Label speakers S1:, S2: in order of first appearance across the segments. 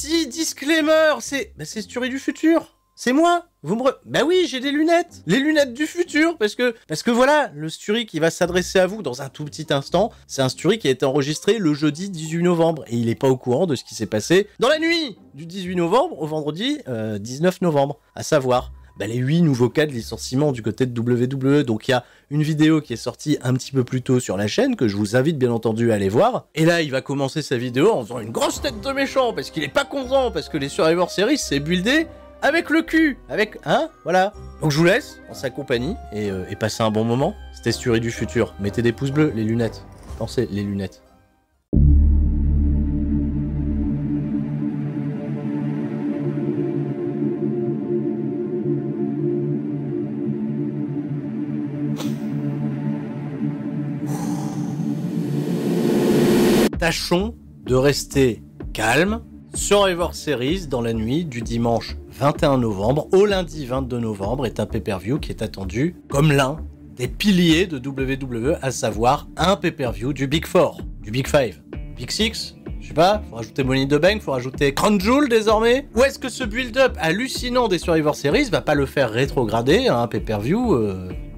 S1: Petit disclaimer, c'est Stury du futur. C'est moi. Bah oui, j'ai des lunettes. Les lunettes du futur, parce que voilà, le Stury qui va s'adresser à vous dans un tout petit instant, c'est un Stury qui a été enregistré le jeudi 18 novembre. Et il est pas au courant de ce qui s'est passé dans la nuit du 18 novembre au vendredi 19 novembre. À savoir, les 8 nouveaux cas de licenciement du côté de WWE. Donc il y a une vidéo qui est sortie un petit peu plus tôt sur la chaîne, que je vous invite bien entendu à aller voir. Et là, il va commencer sa vidéo en faisant une grosse tête de méchant, parce qu'il est pas content, parce que les Survivor Series, c'est buildé avec le cul, voilà. Donc je vous laisse en sa compagnie, et passez un bon moment. C'était Stury du futur. Mettez des pouces bleus, les lunettes. Pensez, les lunettes. Tâchons de rester calme. Survivor Series dans la nuit du dimanche 21 novembre au lundi 22 novembre est un pay-per-view qui est attendu comme l'un des piliers de WWE, à savoir un pay-per-view du Big Four, du Big Five, Big Six, je sais pas, faut rajouter Money in the Bank, faut rajouter Crown Jewel désormais. Ou est-ce que ce build-up hallucinant des Survivor Series va pas le faire rétrograder à un pay-per-view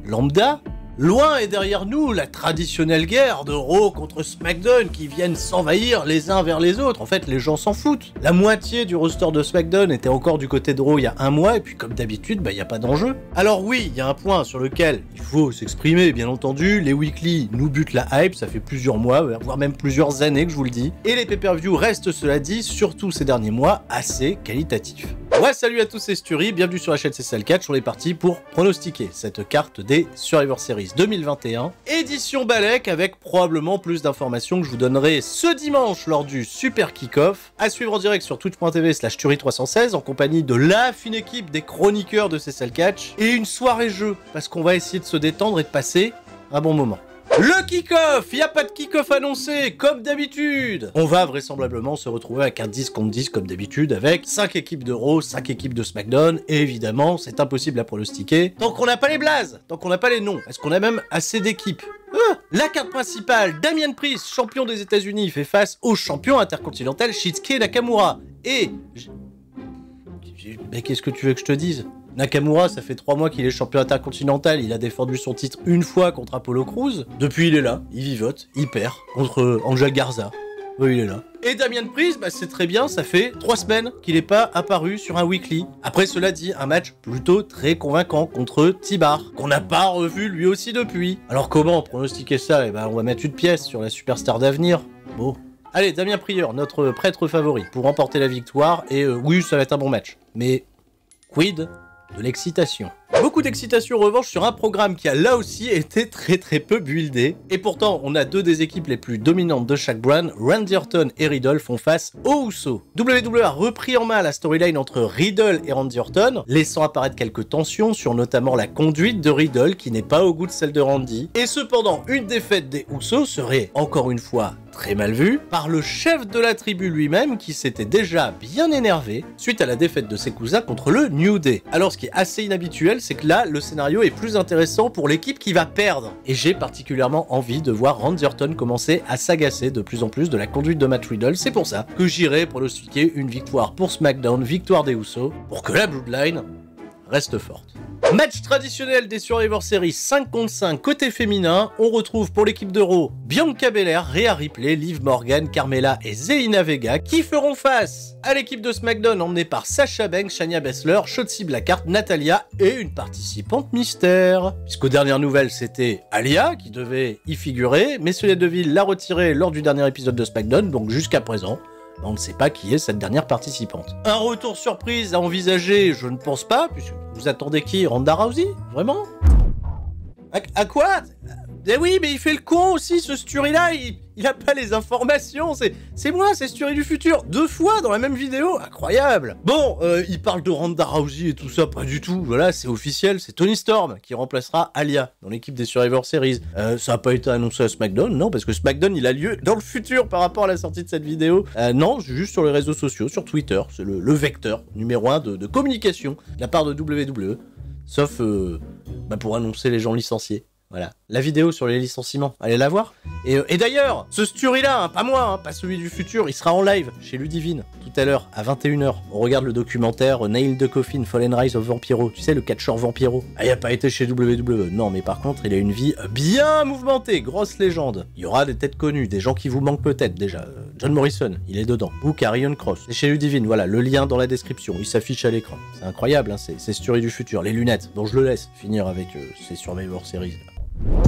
S1: lambda? Loin et derrière nous, la traditionnelle guerre de Raw contre SmackDown qui viennent s'envahir les uns vers les autres. En fait, les gens s'en foutent. La moitié du roster de SmackDown était encore du côté de Raw il y a un mois, et puis comme d'habitude, il n'y a pas d'enjeu. Alors oui, il y a un point sur lequel il faut s'exprimer, bien entendu. Les weekly nous butent la hype, ça fait plusieurs mois, voire même plusieurs années que je vous le dis. Et les pay-per-view restent, cela dit, surtout ces derniers mois, assez qualitatifs. Ouais, salut à tous, c'est Stury, bienvenue sur la chaîne CSL Catch. On est parti pour pronostiquer cette carte des Survivor Series 2021, édition Balek, avec probablement plus d'informations que je vous donnerai ce dimanche lors du Super Kick-Off, à suivre en direct sur twitch.tv/Stury316 en compagnie de la fine équipe des chroniqueurs de CSL Catch, et une soirée jeu, parce qu'on va essayer de se détendre et de passer un bon moment. Le kick-off, il n'y a pas de kick-off annoncé, comme d'habitude. On va vraisemblablement se retrouver avec un 10 contre 10 comme d'habitude, avec 5 équipes de Raw, 5 équipes de SmackDown, et évidemment, c'est impossible à pronostiquer tant qu'on n'a pas les blazes, tant qu'on n'a pas les noms. Est-ce qu'on a même assez d'équipes? La carte principale, Damian Priest, champion des États-Unis, fait face au champion intercontinental Shinsuke Nakamura. Et... Mais qu'est-ce que tu veux que je te dise? Nakamura, ça fait 3 mois qu'il est champion intercontinental, il a défendu son titre une fois contre Apollo Crews. Depuis, il est là, il vivote, il perd contre Angel Garza. Oui, il est là. Et Damian Priest, c'est très bien, ça fait 3 semaines qu'il n'est pas apparu sur un weekly. Après, cela dit, un match plutôt très convaincant contre T-Bar, qu'on n'a pas revu lui aussi depuis. Alors comment pronostiquer ça? On va mettre une pièce sur la superstar d'avenir. Bon. Allez, Damien Prieur, notre prêtre favori, pour remporter la victoire, et oui, ça va être un bon match. Mais quid de l'excitation? Beaucoup d'excitation en revanche sur un programme qui a là aussi été très peu buildé. Et pourtant, on a deux des équipes les plus dominantes de chaque brand. Randy Orton et Riddle font face aux Usos. WWE a repris en main la storyline entre Riddle et Randy Orton, laissant apparaître quelques tensions sur notamment la conduite de Riddle qui n'est pas au goût de celle de Randy. Et cependant, une défaite des Usos serait, encore une fois, très mal vue par le chef de la tribu lui-même qui s'était déjà bien énervé suite à la défaite de ses cousins contre le New Day. Alors ce qui est assez inhabituel, c'est que là, le scénario est plus intéressant pour l'équipe qui va perdre. Et j'ai particulièrement envie de voir Randy Orton commencer à s'agacer de plus en plus de la conduite de Matt Riddle. C'est pour ça que j'irai pronostiquer une victoire pour SmackDown, victoire des Usos, pour que la Bloodline reste forte. Match traditionnel des Survivor Series 5 contre 5 côté féminin, on retrouve pour l'équipe de Raw Bianca Belair, Rhea Ripley, Liv Morgan, Carmella et Zelina Vega qui feront face à l'équipe de SmackDown emmenée par Sasha Banks, Shayna Baszler, Shotzi Blackheart, Natalya et une participante mystère. Puisqu'aux dernières nouvelles c'était Aliyah qui devait y figurer, mais Sonya Deville l'a retirée lors du dernier épisode de SmackDown, donc jusqu'à présent on ne sait pas qui est cette dernière participante. Un retour surprise à envisager, je ne pense pas, puisque vous attendez qui? Ronda Rousey? Vraiment? À quoi? Eh oui, mais il fait le con aussi, ce Stury-là, il a pas les informations, c'est moi, c'est Stury du futur, 2 fois dans la même vidéo, incroyable. Bon, il parle de Ronda Rousey et tout ça, pas du tout, voilà, c'est officiel, c'est Toni Storm qui remplacera Aliyah dans l'équipe des Survivor Series. Ça n'a pas été annoncé à SmackDown, non, parce que SmackDown, il a lieu dans le futur par rapport à la sortie de cette vidéo. Non, juste sur les réseaux sociaux, sur Twitter, c'est le vecteur numéro 1 de communication de la part de WWE, sauf pour annoncer les gens licenciés. Voilà, la vidéo sur les licenciements, allez la voir. Et d'ailleurs, ce Sturi-là, hein, pas moi, hein, pas celui du futur, il sera en live chez Ludivine, tout à l'heure, à 21h. On regarde le documentaire Nail the Coffin, Fallen Rise of Vampiro. Tu sais, le catcheur Vampiro. Ah, il a pas été chez WWE. Non, mais par contre, il a une vie bien mouvementée, grosse légende. Il y aura des têtes connues, des gens qui vous manquent peut-être déjà. John Morrison, il est dedans. Ou Karrion Cross. C'est chez Ludivine, voilà, le lien dans la description, il s'affiche à l'écran. C'est incroyable, hein, c'est Sturi du futur. Les lunettes, bon, je le laisse finir avec ces Survivor Series.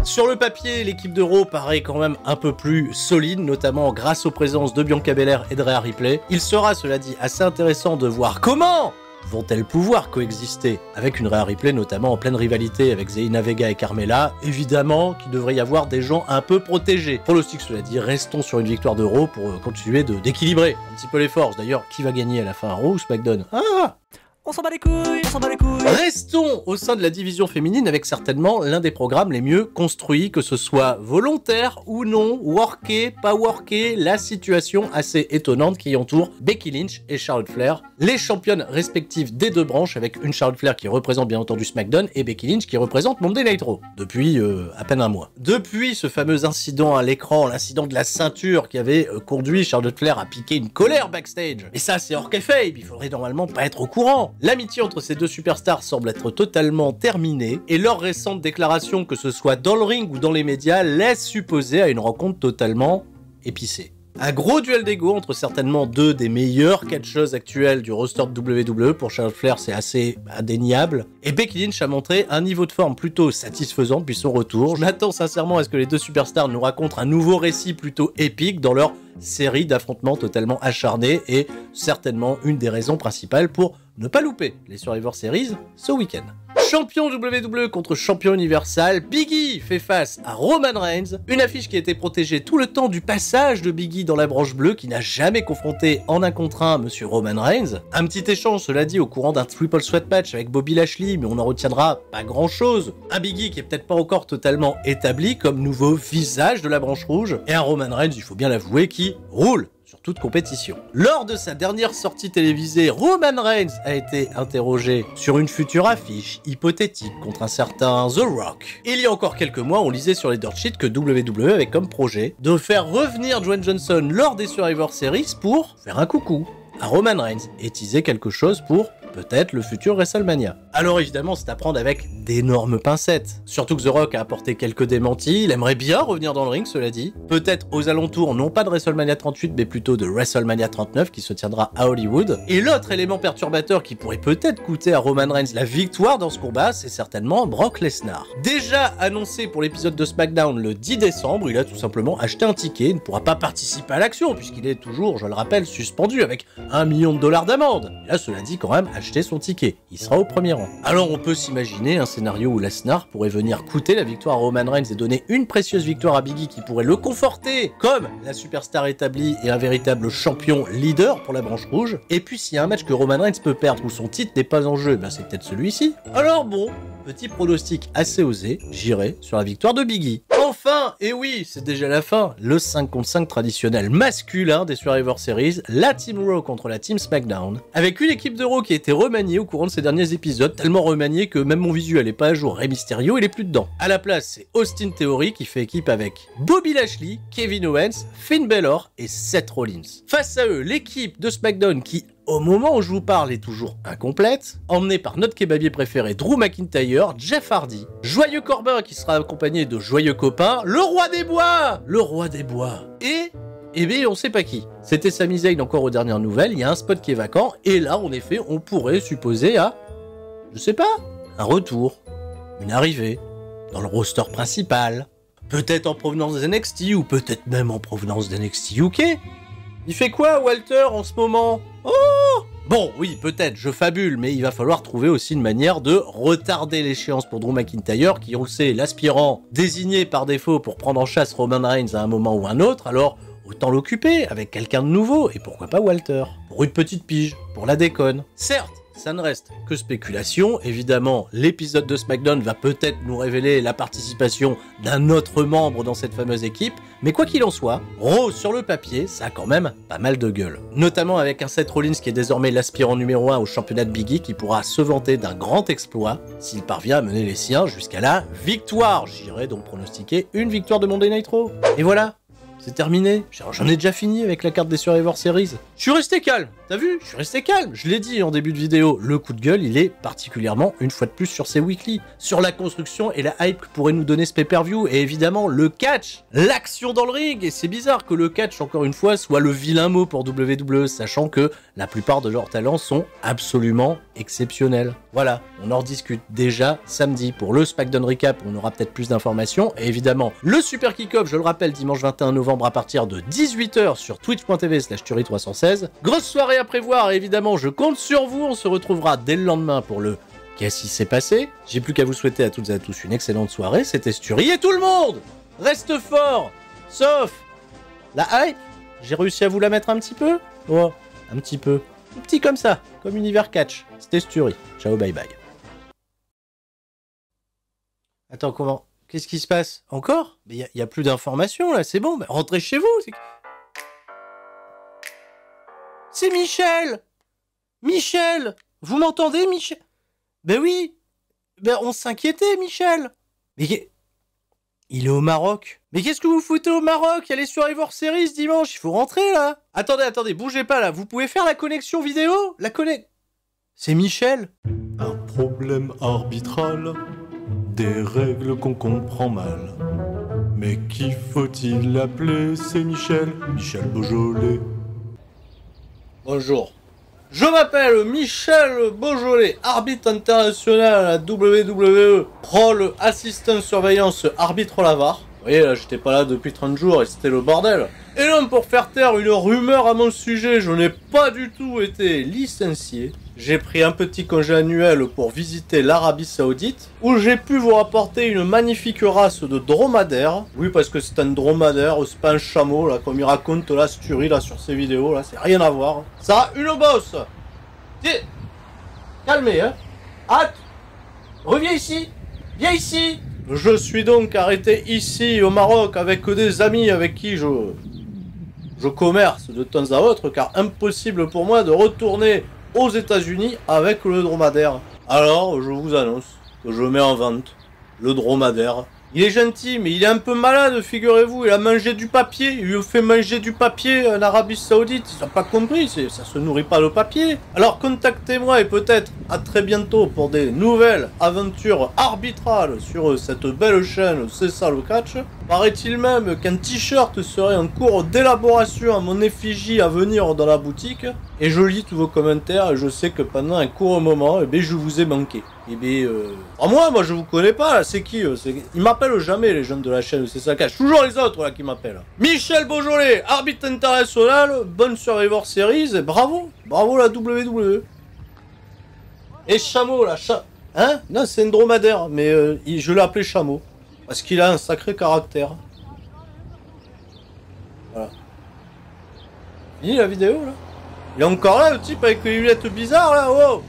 S1: Sur le papier, l'équipe de Raw paraît quand même un peu plus solide, notamment grâce aux présences de Bianca Belair et de Rhea Ripley. Il sera, cela dit, assez intéressant de voir comment vont-elles pouvoir coexister avec une Rhea Ripley, notamment en pleine rivalité avec Zelina Vega et Carmella. Évidemment qu'il devrait y avoir des gens un peu protégés. Pronostic, cela dit, restons sur une victoire de Raw pour continuer d'équilibrer un petit peu les forces. D'ailleurs, qui va gagner à la fin, Raw ou SmackDown? Ah, on s'en bat les couilles, on s'en bat les couilles. Restons au sein de la division féminine avec certainement l'un des programmes les mieux construits, que ce soit volontaire ou non, worké, pas worké, la situation assez étonnante qui entoure Becky Lynch et Charlotte Flair, les championnes respectives des deux branches, avec une Charlotte Flair qui représente bien entendu SmackDown et Becky Lynch qui représente Monday Night Raw, depuis à peine un mois. Depuis ce fameux incident à l'écran, l'incident de la ceinture qui avait conduit Charlotte Flair à piquer une colère backstage. Et ça c'est hors kayfabe, il faudrait normalement pas être au courant. L'amitié entre ces deux superstars semble être totalement terminée, et leur récente déclaration, que ce soit dans le ring ou dans les médias, laisse supposer à une rencontre totalement épicée. Un gros duel d'ego entre certainement deux des meilleures catcheuses actuelles du roster de WWE. Pour Charlotte Flair, c'est assez indéniable. Et Becky Lynch a montré un niveau de forme plutôt satisfaisant depuis son retour. Je m'attends sincèrement à ce que les deux superstars nous racontent un nouveau récit plutôt épique dans leur série d'affrontements totalement acharnés, et certainement une des raisons principales pour ne pas louper les Survivor Series ce week-end. Champion WWE contre champion Universal, Big E fait face à Roman Reigns, une affiche qui a été protégée tout le temps du passage de Big E dans la branche bleue, qui n'a jamais confronté en 1 contre 1 monsieur Roman Reigns. Un petit échange, cela dit, au courant d'un triple sweat match avec Bobby Lashley, mais on en retiendra pas grand chose. Un Big E qui est peut-être pas encore totalement établi comme nouveau visage de la branche rouge, et un Roman Reigns, il faut bien l'avouer, qui roule sur toute compétition. Lors de sa dernière sortie télévisée, Roman Reigns a été interrogé sur une future affiche hypothétique contre un certain The Rock. Il y a encore quelques mois, on lisait sur les dirt sheets que WWE avait comme projet de faire revenir Dwayne Johnson lors des Survivor Series pour faire un coucou à Roman Reigns et teaser quelque chose pour peut-être le futur WrestleMania. Alors évidemment, c'est à prendre avec d'énormes pincettes. Surtout que The Rock a apporté quelques démentis, il aimerait bien revenir dans le ring, cela dit. Peut-être aux alentours, non pas de WrestleMania 38, mais plutôt de WrestleMania 39, qui se tiendra à Hollywood. Et l'autre élément perturbateur qui pourrait peut-être coûter à Roman Reigns la victoire dans ce combat, c'est certainement Brock Lesnar. Déjà annoncé pour l'épisode de SmackDown le 10 décembre, il a tout simplement acheté un ticket, il ne pourra pas participer à l'action, puisqu'il est toujours, je le rappelle, suspendu avec $1 million d'amende. Et là, cela dit quand même, acheter son ticket. Il sera au premier rang. Alors on peut s'imaginer un scénario où Lesnar pourrait venir coûter la victoire à Roman Reigns et donner une précieuse victoire à Big E qui pourrait le conforter comme la superstar établie et un véritable champion leader pour la branche rouge. Et puis s'il y a un match que Roman Reigns peut perdre où son titre n'est pas en jeu, ben c'est peut-être celui-ci. Alors bon, petit pronostic assez osé, j'irai sur la victoire de Big E. Enfin, et oui, c'est déjà la fin, le 5 contre 5 traditionnel masculin des Survivor Series, la Team Raw contre la Team SmackDown, avec une équipe de Raw qui a été remaniée au courant de ces derniers épisodes, tellement remaniée que même mon visuel est pas à jour, Rey Mysterio il est plus dedans. À la place, c'est Austin Theory qui fait équipe avec Bobby Lashley, Kevin Owens, Finn Balor et Seth Rollins. Face à eux, l'équipe de SmackDown qui, au moment où je vous parle, est toujours incomplète, emmenée par notre kebabier préféré Drew McIntyre, Jeff Hardy, Joyeux Corbin qui sera accompagné de Joyeux Copain, le Roi des Bois, et bien on sait pas qui. C'était Sami Zayn encore aux dernières nouvelles, il y a un spot qui est vacant, et là en effet on pourrait supposer à, je sais pas, un retour, une arrivée, dans le roster principal, peut-être en provenance des NXT, ou peut-être même en provenance d'NXT UK. Il fait quoi Walter en ce moment? Oh! Bon, oui, peut-être, je fabule, mais il va falloir trouver aussi une manière de retarder l'échéance pour Drew McIntyre, qui, on le sait, l'aspirant désigné par défaut pour prendre en chasse Roman Reigns à un moment ou un autre, alors autant l'occuper avec quelqu'un de nouveau, et pourquoi pas Walter, pour une petite pige, pour la déconne. Certes, ça ne reste que spéculation. Évidemment, l'épisode de SmackDown va peut-être nous révéler la participation d'un autre membre dans cette fameuse équipe, mais quoi qu'il en soit, Raw sur le papier, ça a quand même pas mal de gueule. Notamment avec un Seth Rollins qui est désormais l'aspirant numéro 1 au championnat de Big E qui pourra se vanter d'un grand exploit s'il parvient à mener les siens jusqu'à la victoire. J'irai donc pronostiquer une victoire de Monday Night Raw. Et voilà, c'est terminé. J'en ai déjà fini avec la carte des Survivor Series. Je suis resté calme, t'as vu? Je suis resté calme. Je l'ai dit en début de vidéo, le coup de gueule, il est particulièrement, une fois de plus, sur ces weekly. Sur la construction et la hype que pourrait nous donner ce pay-per-view. Et évidemment, le catch, l'action dans le ring. Et c'est bizarre que le catch, encore une fois, soit le vilain mot pour WWE, sachant que la plupart de leurs talents sont absolument exceptionnels. Voilà, on en rediscute déjà samedi. Pour le SmackDown Recap, on aura peut-être plus d'informations. Et évidemment, le Super Kick-Off, je le rappelle, dimanche 21 novembre à partir de 18 h sur twitch.tv/Tuerie316. Grosse soirée à prévoir, et évidemment, je compte sur vous. On se retrouvera dès le lendemain pour le Qu'est-ce qui s'est passé. J'ai plus qu'à vous souhaiter à toutes et à tous une excellente soirée. C'était Tuerie et tout le monde reste fort, sauf la hype. J'ai réussi à vous la mettre un petit peu. Oh, un petit peu. Tout petit comme ça, comme Univers Catch. C'était Tuerie. Ciao, bye bye. Attends, comment? Qu'est-ce qui se passe? Encore? Mais y a plus d'informations là, c'est bon, bah, rentrez chez vous. C'est Michel! Michel! Vous m'entendez, Michel? Ben oui! Ben on s'inquiétait, Michel! Mais il est au Maroc. Mais qu'est-ce que vous foutez au Maroc? Il y a les Survivor Series dimanche, il faut rentrer là! Attendez, bougez pas là, vous pouvez faire la connexion vidéo? C'est Michel?
S2: Un problème arbitral, des règles qu'on comprend mal. Mais qui faut-il appeler? C'est Michel Beaujolais.
S1: Bonjour. Je m'appelle Michel Beaujolais, arbitre international à la WWE, rôle assistant surveillance arbitre Lavar. Vous voyez, là, j'étais pas là depuis 30 jours et c'était le bordel. Et non, pour faire taire une rumeur à mon sujet, je n'ai pas du tout été licencié. J'ai pris un petit congé annuel pour visiter l'Arabie Saoudite, où j'ai pu vous rapporter une magnifique race de dromadaires. Oui, parce que c'est un dromadaire, c'est pas un chameau, là, comme il raconte la Tuerie, là, sur ses vidéos, là, c'est rien à voir. Ça a une bosse. Tiens, calmez, hein. Hâte, reviens ici, viens ici. Je suis donc arrêté ici, au Maroc, avec des amis avec qui je commerce de temps à autre, car impossible pour moi de retourner aux États-Unis avec le dromadaire. Alors, je vous annonce que je mets en vente le dromadaire. Il est gentil, mais il est un peu malade, figurez-vous. Il a mangé du papier. Il lui fait manger du papier en Arabie Saoudite. Ils n'ont pas compris, ça se nourrit pas le papier. Alors contactez-moi et peut-être à très bientôt pour des nouvelles aventures arbitrales sur cette belle chaîne C'est ça le catch. Paraît-il même qu'un t-shirt serait en cours d'élaboration à mon effigie à venir dans la boutique. Et je lis tous vos commentaires et je sais que pendant un court moment, eh bien, je vous ai manqué. Eh bien, moi je vous connais pas là, c'est qui Ils m'appellent jamais les jeunes de la chaîne, c'est ça cache. Toujours les autres là qui m'appellent. Michel Beaujolais, arbitre international, bonne Survivor Series, et bravo la WWE. Et Chameau là, hein? Non, c'est un dromadaire, mais je l'ai appelé Chameau. Parce qu'il a un sacré caractère. Voilà. Fini la vidéo là? Il est encore là le type avec les lunettes bizarres là, oh!